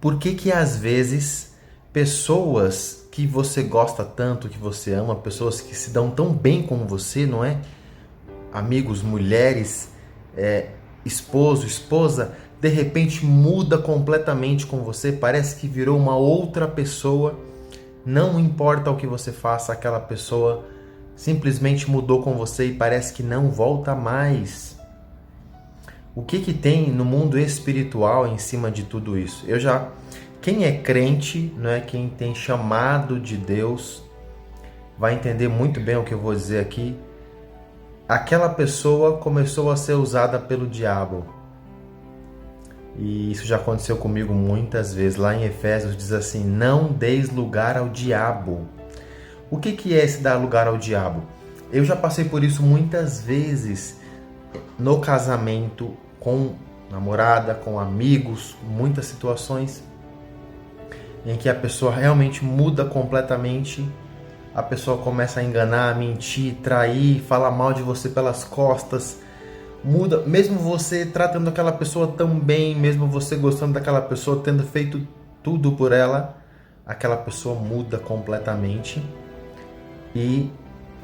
Por que que às vezes pessoas que você gosta tanto, que você ama, pessoas que se dão tão bem com você, não é? Amigos, mulheres, esposo, esposa, de repente muda completamente com você, parece que virou uma outra pessoa. Não importa o que você faça, aquela pessoa simplesmente mudou com você e parece que não volta mais. O que que tem no mundo espiritual em cima de tudo isso? Quem é crente, não é, quem tem chamado de Deus, vai entender muito bem o que eu vou dizer aqui. Aquela pessoa começou a ser usada pelo diabo. E isso já aconteceu comigo muitas vezes. Lá em Efésios diz assim: não deis lugar ao diabo. O que que é esse dar lugar ao diabo? Eu já passei por isso muitas vezes no casamento, com namorada, com amigos, muitas situações em que a pessoa realmente muda completamente. A pessoa começa a enganar, a mentir, trair, falar mal de você pelas costas. Muda, mesmo você tratando aquela pessoa tão bem, mesmo você gostando daquela pessoa, tendo feito tudo por ela, aquela pessoa muda completamente. E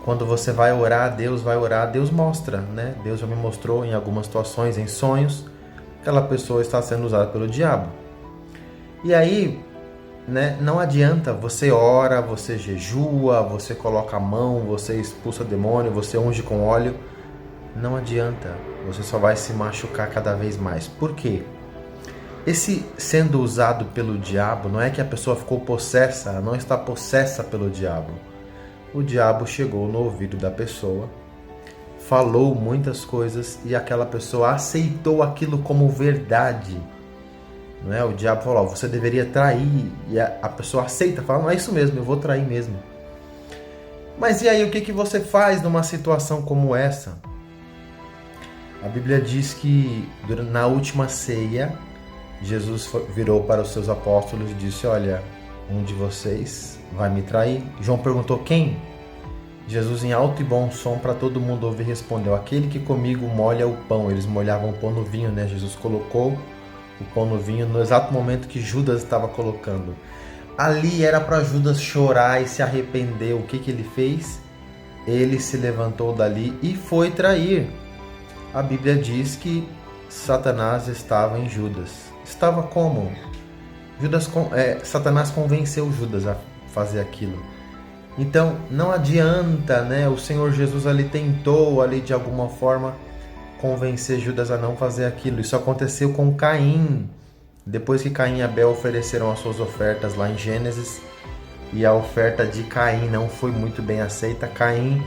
quando você vai orar, Deus mostra, né? Deus já me mostrou em algumas situações, em sonhos, que aquela pessoa está sendo usada pelo diabo. E aí, né, não adianta, você ora, você jejua, você coloca a mão, você expulsa demônio, você unge com óleo. Não adianta, você só vai se machucar cada vez mais. Por quê? Esse sendo usado pelo diabo, não é que a pessoa ficou possessa, ela não está possessa pelo diabo. O diabo chegou no ouvido da pessoa, falou muitas coisas e aquela pessoa aceitou aquilo como verdade. Não é? O diabo falou: você deveria trair, e a pessoa aceita, fala: não, é isso mesmo, eu vou trair mesmo. Mas e aí, o que que você faz numa situação como essa? A Bíblia diz que na última ceia, Jesus virou para os seus apóstolos e disse: olha, um de vocês vai me trair. João perguntou: quem? Jesus, em alto e bom som para todo mundo ouvir, respondeu: aquele que comigo molha o pão. Eles molhavam o pão no vinho, né? Jesus colocou o pão no vinho no exato momento que Judas estava colocando. Ali era para Judas chorar e se arrepender. O que que ele fez? Ele se levantou dali e foi trair. A Bíblia diz que Satanás estava em Judas. Estava como? Satanás convenceu Judas a fazer aquilo. Então, não adianta, né? O Senhor Jesus ali tentou, ali de alguma forma, convencer Judas a não fazer aquilo. Isso aconteceu com Caim. Depois que Caim e Abel ofereceram as suas ofertas lá em Gênesis, e a oferta de Caim não foi muito bem aceita, Caim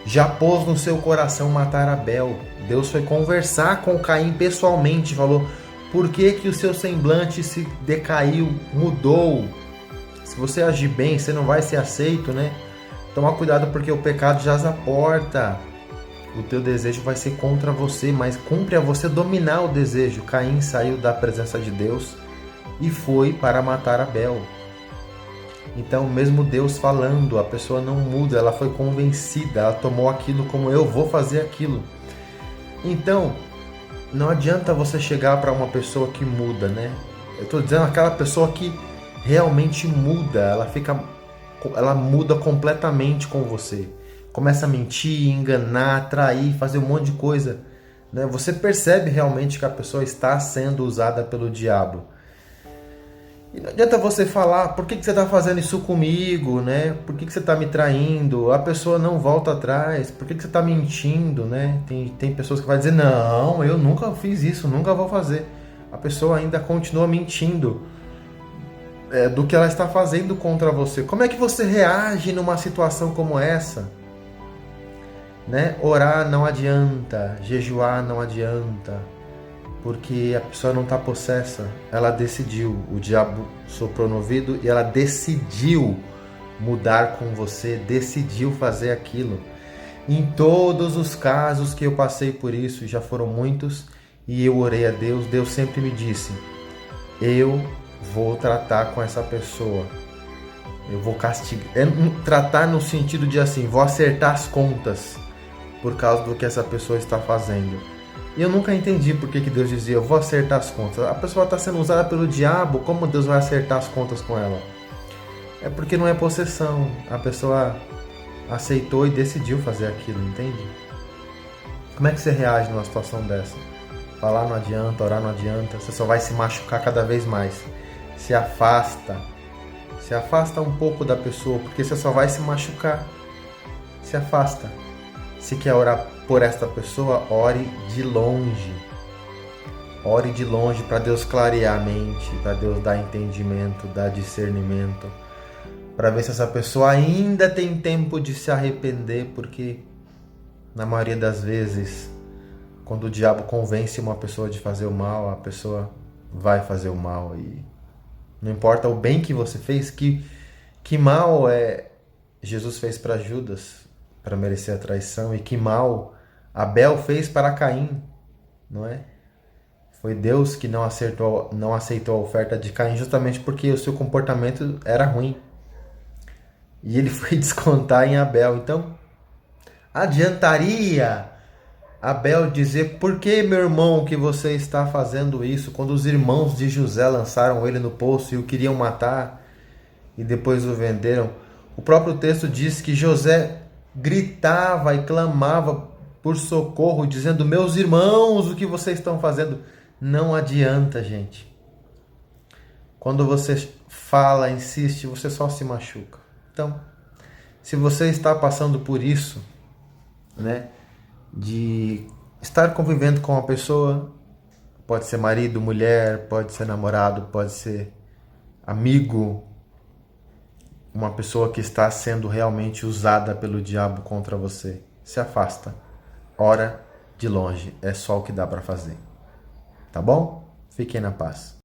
já pôs no seu coração matar Abel. Deus foi conversar com Caim pessoalmente, falou: por que que o seu semblante se decaiu, mudou? Se você agir bem, você não vai ser aceito, né? Toma cuidado, porque o pecado jaz à porta. O teu desejo vai ser contra você, mas cumpre a você dominar o desejo. Caim saiu da presença de Deus e foi para matar Abel. Então, mesmo Deus falando, a pessoa não muda, ela foi convencida, ela tomou aquilo como: eu vou fazer aquilo. Então, não adianta você chegar para uma pessoa que muda, né? Eu estou dizendo aquela pessoa que realmente muda, ela muda completamente com você. Começa a mentir, enganar, trair, fazer um monte de coisa, né? Você percebe realmente que a pessoa está sendo usada pelo diabo. E não adianta você falar: por que você está fazendo isso comigo, né? Por que você está me traindo? A pessoa não volta atrás. Por que você está mentindo, né? Tem pessoas que vão dizer: não, eu nunca fiz isso, nunca vou fazer. A pessoa ainda continua mentindo do que ela está fazendo contra você. Como é que você reage numa situação como essa? Né? Orar não adianta, jejuar não adianta, porque a pessoa não está possessa. Ela decidiu, o diabo soprou no ouvido e ela decidiu mudar com você, decidiu fazer aquilo. Em todos os casos que eu passei por isso, já foram muitos, e eu orei a Deus, Deus sempre me disse: eu vou tratar com essa pessoa, eu vou castigar. Tratar no sentido de assim, vou acertar as contas por causa do que essa pessoa está fazendo. E eu nunca entendi por que Deus dizia, eu vou acertar as contas. A pessoa está sendo usada pelo diabo, como Deus vai acertar as contas com ela? É porque não é possessão. A pessoa aceitou e decidiu fazer aquilo, entende? Como é que você reage numa situação dessa? Falar não adianta, orar não adianta, você só vai se machucar cada vez mais. Se afasta. Se afasta um pouco da pessoa, porque você só vai se machucar. Se afasta. Se quer orar por esta pessoa, ore de longe. Ore de longe para Deus clarear a mente, para Deus dar entendimento, dar discernimento, para ver se essa pessoa ainda tem tempo de se arrepender, porque na maioria das vezes, quando o diabo convence uma pessoa de fazer o mal, a pessoa vai fazer o mal. E não importa o bem que você fez, que mal Jesus fez para Judas, para merecer a traição, e que mal Abel fez para Caim, não é? Foi Deus que não aceitou a oferta de Caim justamente porque o seu comportamento era ruim. E ele foi descontar em Abel. Então, adiantaria Abel dizer, por que, meu irmão, que você está fazendo isso? Quando os irmãos de José lançaram ele no poço e o queriam matar e depois o venderam. O próprio texto diz que José gritava e clamava por socorro, dizendo, meus irmãos, o que vocês estão fazendo? Não adianta, gente. Quando você fala, insiste, você só se machuca. Então, se você está passando por isso, né, de estar convivendo com uma pessoa, pode ser marido, mulher, pode ser namorado, pode ser amigo, uma pessoa que está sendo realmente usada pelo diabo contra você, se afasta, ora de longe, é só o que dá para fazer. Tá bom? Fiquem na paz.